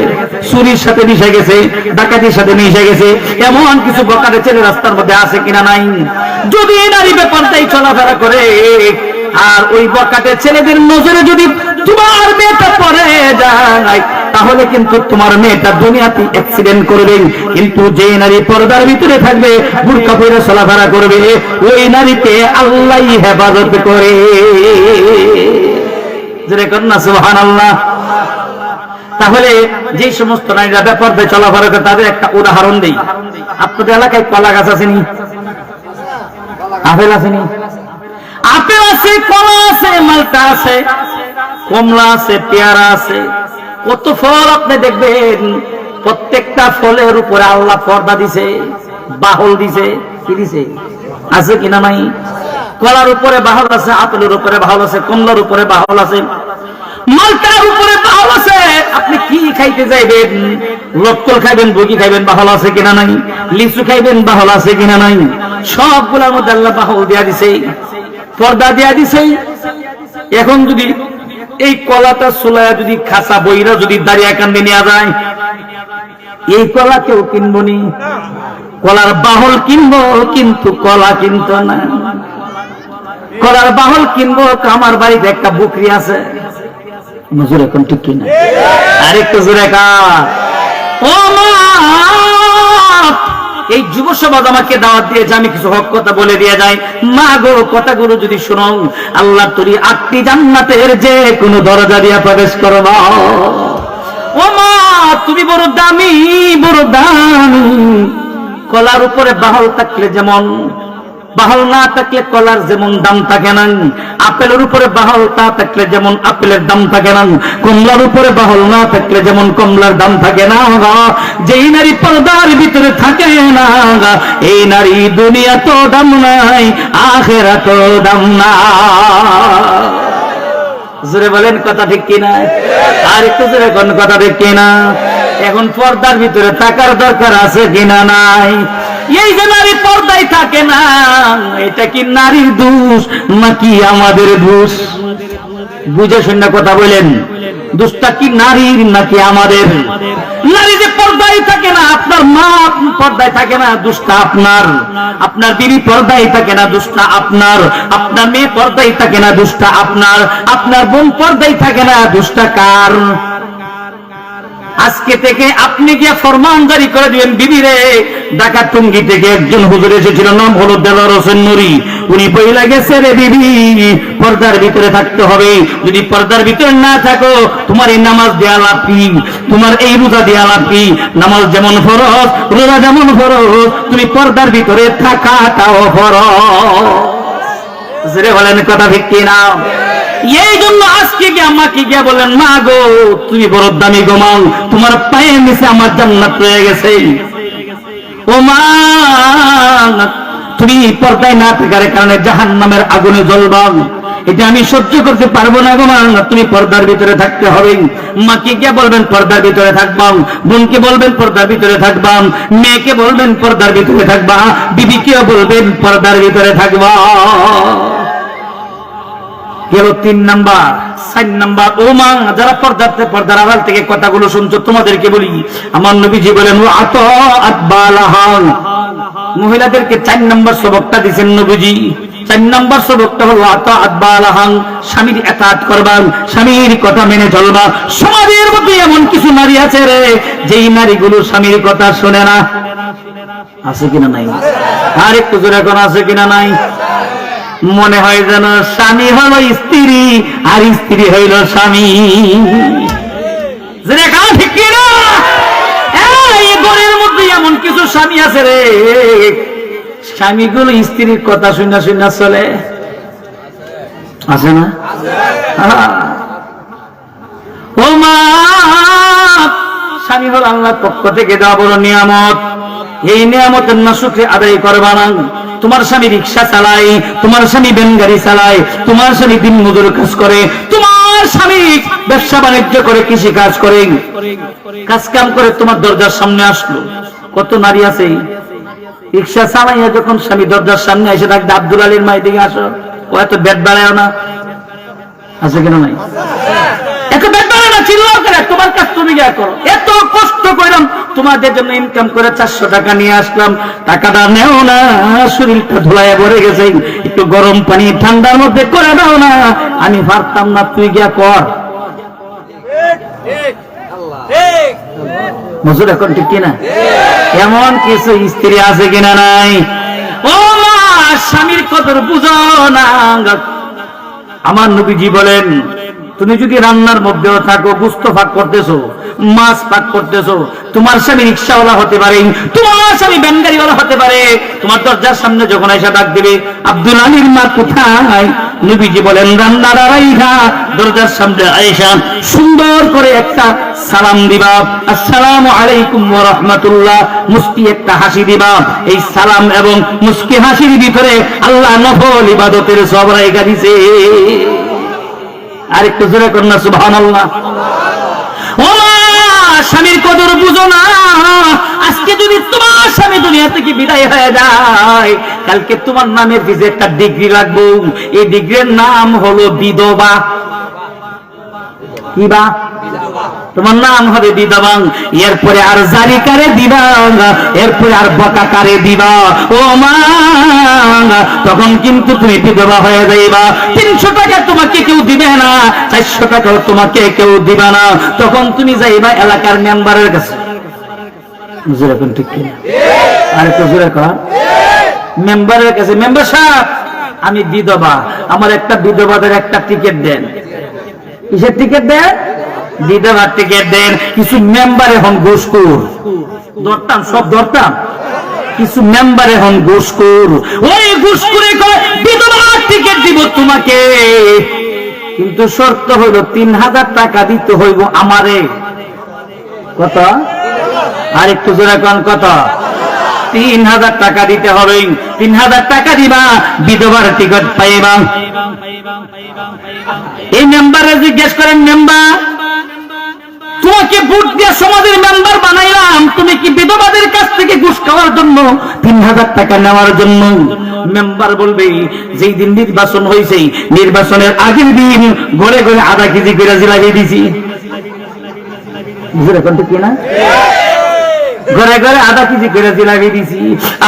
চুরির সাথে মিশে গেছে, ডাকাতির সাথে মিশে গেছে, এমন কিছু বকারে ছেলে রাস্তার মধ্যে আছে কিনা নাই? যদি এই নারী বেপরদাই চলাফেরা করে আর ওই বকাটে ছেলেদের নজরে যদি তোমার মেয়েটা পড়ে যায় তাহলে কিন্তু তোমার মেয়েটা দুনিয়াতে অ্যাক্সিডেন্ট করবে। কিন্তু যে নারী পর্দার ভিতরে থাকবে, বুরকা পরে চলাফেরা করবে, ওই নারীকে আল্লাহই হেফাজত করে। যেরকম না সুবহানাল্লাহ। তাহলে যে সমস্ত নারীরা বেপরদায় চলাফেরা করে তাদের একটা উদাহরণ দেই। আপনাদের এলাকায় কলা গাছ আসেনি? আপেল আসেনি? আপেল আছে, কলা আছে, মালটা আছে, কমলা আছে, পেয়ারা আছে, কত ফল আপনি দেখবেন। প্রত্যেকটা ফলের উপরে আল্লাহ পর্দা দিছে, বাহল দিছে। কি দিছে? আছে কিনা নাই? কলার উপরে বাহল আছে, আপেলের উপরে বাহল আছে, কমলার উপরে বাহল আছে, মালটার উপরে বাহল আছে। আপনি কি খাইতে যাইবেন? লটকল খাইবেন, বগি খাইবেন, বাহল আছে কিনা নাই? লিচু খাইবেন, বাহল আছে কিনা নাই? সবগুলোর মধ্যে আল্লাহ বাহল দিয়া দিছে, পর্দা দিয়া দিছে। এখন যদি এই কলাটা চুলায় যদি খাসা বইরা যদি দাঁড়িয়ে কান্দে নেওয়া যায়, এই কলা কেউ কিনবো নি? কলার বাহল কিনবো কিন্তু কলা কিনতো না। কলার বাহল কিনবো, আমার বাড়িতে একটা বকরি আছে। নজর এখন ঠিক কিনা? আরেকটু জোরে কা। ও মা, এই যুব সমাজ আমাকে দাওয়াত দিয়েছে, আমি কিছু হক কথা বলে দিয়ে যাই। মা গো, কথাগুলো যদি শোনো, আল্লাহ তোর 8টি জান্নাতের যে কোনো দরজা দিয়ে প্রবেশ করবা। ও মা, তুমি বড় দামি, বড় দামি। কলার উপরে বাহল থাকলে যেমন, বাহল না থাকলে কলার যেমন দাম থাকে না, আপেলের উপরে বাহল না থাকলে যেমন আপেলের দাম থাকে না, কমলার উপরে বাহল না থাকলে যেমন কমলার দাম থাকে না। যেই নারী পর্দার ভিতরে থাকে না, এই নারী দুনিয়া তো দাম নাই, আখিরাত তো দাম না। জোরে বলেন কথা ঠিক কিনা? আর একটু জোরে কোন কথা ঠিক কিনা? এখন পর্দার ভিতরে থাকার দরকার আছে কিনা নাই? এই যে নারী পর্দায় থাকে না, এটা কি নারীর দোষ নাকি আমাদের দোষ? বুঝে শুনে কথা বলেন, দোষটা কি নারীর নাকি আমাদের? নারী যে পর্দায় থাকে না, আপনার মা পর্দায় থাকে না, দোষটা আপনার। আপনার বিবি পর্দায় থাকে না, দোষটা আপনার। আপনার মেয়ে পর্দায় থাকে না, দোষটা আপনার। আপনার বোন পর্দায় থাকে না, দোষটা কার? আজকে থেকে আপনি গিয়ে ফরমান জারি করে দিবেন, বিবি রে, ঢাকা টঙ্গী থেকে একজন হুজুর এসেছিল, নাম হলো দেলোয়ার হোসেন নুরি। উনি বইলা গেছে, রে বিবি, পর্দার ভিতরে থাকতে হবে। যদি পর্দার ভিতরে না থাকো, তোমার এই নামাজ দেয়া লাভ কি? তোমার এই রোজা দেয়া লাভ কি? নামাজ যেমন ফরজ, রোজা যেমন ফরজ, তুমি পর্দার ভিতরে থাকাটাও ফরজ। জোরে বলেন কথা ঠিক কিনা? এই জন্য আজকে গিয়ে আমাকে গিয়ে বলেন, মা গো, তুমি বড় দামি গো মা, তোমার পায়ের নিচে আমার জান্নাত রয়ে গেছে। ও মা, তুমি পর্দায় না থাকার কারণে জাহান্নামের আগুনে জ্বলবা, এটা আমি সহ্য করতে পারবো না গো মা, তুমি পর্দার ভিতরে থাকতে হবে। মাকে গিয়ে বলবেন পর্দার ভিতরে থাকবা, বোনকে বলবেন পর্দার ভিতরে থাকবা, মেয়েকে বলবেন পর্দার ভিতরে থাকবা, বিবিকেও বলবেন পর্দার ভিতরে থাকবা। গেল 3 নাম্বার। 4 নাম্বার, ও মা, যারা পর্দার আড়াল থেকে কথাগুলো শুনছো, তোমাদেরকে বলি, আমার নবীজি বলেন, ও আতাআত বালাহান, মহিলাদেরকে 4 নাম্বার সবকটা দিয়েছেন নবীজি। 4 নাম্বার সবকটা হলো আতাআত বালাহান, স্বামীর ইতাআত করবা, স্বামীর কথা মেনে চলবা। সমাজের মধ্যে এমন কিছু নারী আছে রে, যেই নারীগুলো স্বামীর কথা শোনে না। আছে কিনা নাই? আর একটু জোরে কোন আছে কিনা নাই? মনে হয় যেন স্বামী হলো স্ত্রী আর স্ত্রী হইল স্বামী। ঠিক কিনা? এই ঘরের মধ্যে এমন কিছু স্বামী আছে রে, স্বামীগুলো স্ত্রীর কথা শুনে শুনে চলে। আছে না? ও মা, স্বামী হল আল্লাহর পক্ষ থেকে দেওয়া বড় নিয়ামত। এই নিয়ামতের না শুকরিয়া আদায় করবা না। তোমার স্বামী রিক্সা চালায়, তোমার স্বামী ভ্যান গাড়ি চালায়, তোমার স্বামী দিন মজুর কাজ করে, তোমার স্বামী ব্যবসা বাণিজ্য করে, কৃষি কাজ করে, কাজ কাম করে তোমার দরজার সামনে আসলো। কত নারী আছে রিক্সা চালাইয়া যখন স্বামী দরজার সামনে এসে ডাকবে, আব্দুল আলীর মায়ের দিকে আসো, ও এত বেদ বাড়ায় না। আছে কেন নাই? এত বেদ বাড়ায় না, চিল্লাও করে, তোমার কাজ তুমি যা করো। এত কষ্ট করলাম তোমাদের জন্য, ইনকাম করে 400 টাকা নিয়ে আসলাম, টাকাটা নেও না, শরীরটা ধুলায় ভরে গেছে, একটু গরম পানি ঠান্ডার মধ্যে করে দাও না। আমি পারতাম না, তুই গিয়া কর। মজুর এখন ঠিক কিনা? এমন কিছু স্ত্রী আছে কিনা নাই? ও মা, স্বামীর কদর বুঝো না। আমার নবীজি বলেন, তুমি যদি রান্নার মধ্যেও থাকো, গুস্ত ফাঁক করতেছো, মাছ পাক করতেছো, তোমার স্বামী রিক্সাওয়ালা হতে পারে, তোমার স্বামী ব্যানগাড়িওয়ালা হতে পারে, তোমার দরজার সামনে যখন এসে ডাক দিবে, আব্দুল আলীর মা কোথায়, নবীজি বলেন, রান্নার আড়াইহা দরজার সামনে আয়েশা সুন্দর করে একটা সালাম দিবা, আসসালামু আলাইকুম ওয়া রাহমাতুল্লাহ, মুস্কি একটা হাসি দিবা। এই সালাম এবং মুস্কি হাসির ভিতরে আল্লাহ নফল ইবাদতের সওয়াব রেখে দিয়েছে। আরেকটু জোরে করুন না সুবহানাল্লাহ। ও স্বামীর কদর বুঝো না। আজকে যদি তোমার স্বামী দুনিয়া থেকে বিদায় হয়ে যায়, কালকে তোমার নামে যে একটা ডিগ্রি লাগবে, এই ডিগ্রির নাম হলো বিধবা। কিবা? তোমার নাম হবে বিধবা। এরপরে আর জারিকারে দিবা, এরপরে আর বকাকারে দিবা। ও মা, তখন কিন্তু তুমি বিধবা হয়ে যাইবা। 300 টাকা তোমাকে কেউ দিবে না, 400 টাকাও তোমাকে কেউ দিবে না। তখন তুমি যাইবা এলাকার মেম্বারের কাছে। যেরকম ঠিক কিনা? আর একটু জোরে কর। মেম্বারের কাছে, মেম্বার সাহেব, আমি বিধবা, আমার একটা বিধবাদের একটা টিকিট দেন। কিসের টিকিট দেন? বিধবার টিকিট দেন। কিছু মেম্বার এখন ঘুষখোর, ধরতাম সব ধরতাম, কিছু মেম্বার এখন ঘুষখোর। ওই ঘুষখোরে কয় বিধবার টিকিট দিব তোমাকে, কিন্তু শর্ত হইল 3000 টাকা দিতে হইব আমারে। কত? আর একটু জোরে কোন কত? 3000 টাকা দিতে হবে। 3000 টাকা দিবা, বিধবার টিকিট পাইবা। এই মেম্বারে জিজ্ঞেস করেন, মেম্বার তোমাকে ভোট দিয়ে সমাজের মেম্বার বানাইলাম, তুমি কি বিধবাদের কাছ থেকে ঘুষ খাওয়ার জন্য 3000 টাকা নেওয়ার জন্য? মেম্বার বলবে যেই দিন নির্বাচন হয়েছে, নির্বাচনের আগের দিন ঘরে ঘরে আধা কেজি করে জিলাপি দিছি। বুঝলে কোনটা কি না? ঘরে ঘরে আধা কেজি করে জিলাপি দিছি,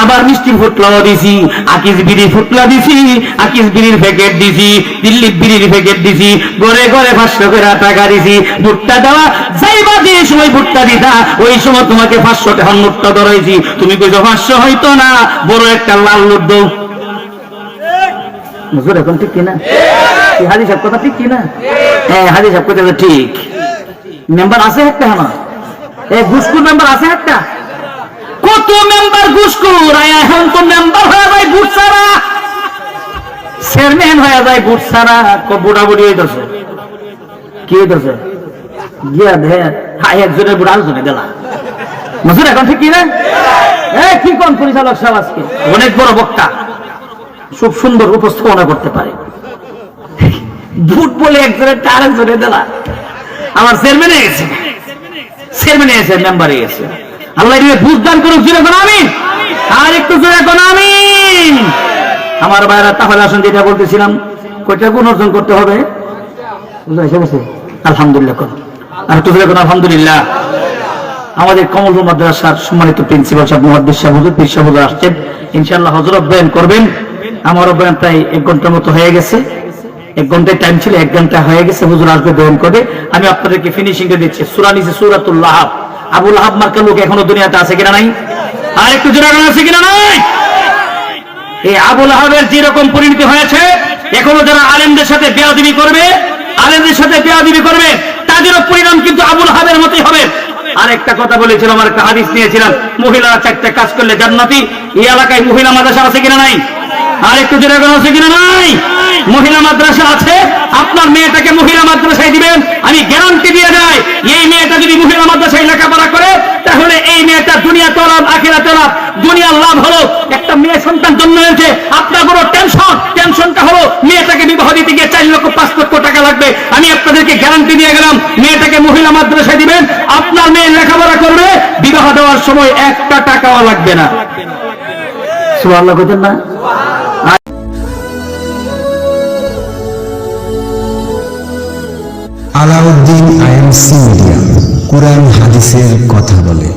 আবার মিষ্টি ফুটলাও দিছি, আকিস বিড়ি ফুটলা দিছি, আকিস বিড়ির প্যাকেট দিছি, দিল্লি বিড়ির প্যাকেট দিছি, ঘরে ঘরে 500 করে টাকা দিছি। ভুট্টা দেওয়া যাইবা যে সময় ভুট্টা দিতা, ওই সময় তোমাকে 500 টাকা নোটটা ধরাইছি। তুমি কইছো 500 হইতো না, বড় একটা লাল নোট দাও। বুঝলো এখন ঠিক কিনা? হাজি সাহেব কথা ঠিক কিনা? হ্যাঁ, হাজি সাহেব কথা ঠিক। মেম্বার আছে একটা, হ্যাঁ ঘুষখোর মেম্বার আছে একটা। কত মেম্বার ঘুষখোর, এখন তো মেম্বার হয়ে যায় ভোট ছাড়া, চেয়ারম্যান হয়ে যায় ভোট ছাড়া। বুড়া বুড়ি হইতেছে, কি হইতেছে গিয়া দে একজনের বুড়া আলোচনা গেলা। বুঝুন এখন ঠিক কিনা? কি কোন পরিচালক সাহেব আজকে অনেক বড় বক্তা, খুব সুন্দর উপস্থাপনা করতে পারে। ভোট বলে একজনের টার একজনে দিলা, আমার চেয়ারম্যানে গেছে, চেয়ারম্যানে গেছে, মেম্বারে গেছে। আল্লাহ বুঝদান করুক, জোরে কোন আমিন। আর একটু জোরে কোন আমিন। আমার ভাইরা তাহলে আসুন, যেটা বলতেছিলাম, কয়টা গুণ অর্জন করতে হবে? আলহামদুলিল্লাহ কোন, আর একটু জোরে কোন আলহামদুলিল্লাহ। আমাদের কমলপুর মাদ্রাসার সম্মানিত প্রিন্সিপাল সাহেব মুহাদ্দিস সাহেব হুজুর, পীর সাহেব হুজুর আসছেন, ইনশাআল্লাহ হযরত বয়ান করবেন। আমারও বয়ান প্রায় 1 ঘন্টার মতো হয়ে গেছে, 1 ঘন্টায় টাইম ছিল, 1 ঘন্টা হয়ে গেছে। হুজুর আসবে বয়ান করবে। আমি আপনাদেরকে ফিনিশিং এ দিচ্ছি। সূরা নিচে সূরাতুল লাহাব। আবু লাহাব মার্কা লোক এখনো দুনিয়াতে আছে কিনা নাই? আর একটু জোরে আছে কিনা নাই? এই আবু লাহাবের যেরকম পরিণতি হয়েছে, এখনো যারা আলেমদের সাথে বেয়াদবি করবে, আলেমদের সাথে বেয়াদবি করবে, তাদেরও পরিণাম কিন্তু আবু লাহাবের মতোই হবে। আর একটা কথা বলেছিলাম, আমার একটা হাদিস নিয়েছিলাম, মহিলারা 4টা কাজ করলে জান্নাতি। এই এলাকায় মহিলা মাদ্রাসা আছে কিনা নাই? আর একটু জোরে আছে কিনা নাই? মহিলা মাদ্রাসা আছে। আপনার মেয়েটাকে মহিলা মাদ্রাসায় দিবেন, আমি গ্যারান্টি দিয়ে যাই, এই মেয়েটা যদি মহিলা মাদ্রাসায় লেখাপড়া করে, তাহলে এই মেয়েটা দুনিয়াতে লাভ, আখিরাতে লাভ। দুনিয়ার লাভ হলো একটা মেয়ে সন্তান জন্ম হয়েছে, আপনার বড় টেনশনটা হলো মেয়েটাকে বিবাহ দিতে গিয়ে 4 লক্ষ 5 লক্ষ টাকা লাগবে। আমি আপনাদেরকে গ্যারান্টি দিয়ে গেলাম, মেয়েটাকে মহিলা মাদ্রাসায় দিবেন, আপনার মেয়ে লেখাপড়া করবে, বিবাহ দেওয়ার সময় 1 টাকাও লাগবে না। সুবহানাল্লাহ কইতেন না? আলাউদ্দিন আইএমসি মিডিয়া, কুরআন হাদিসের কথা বলে।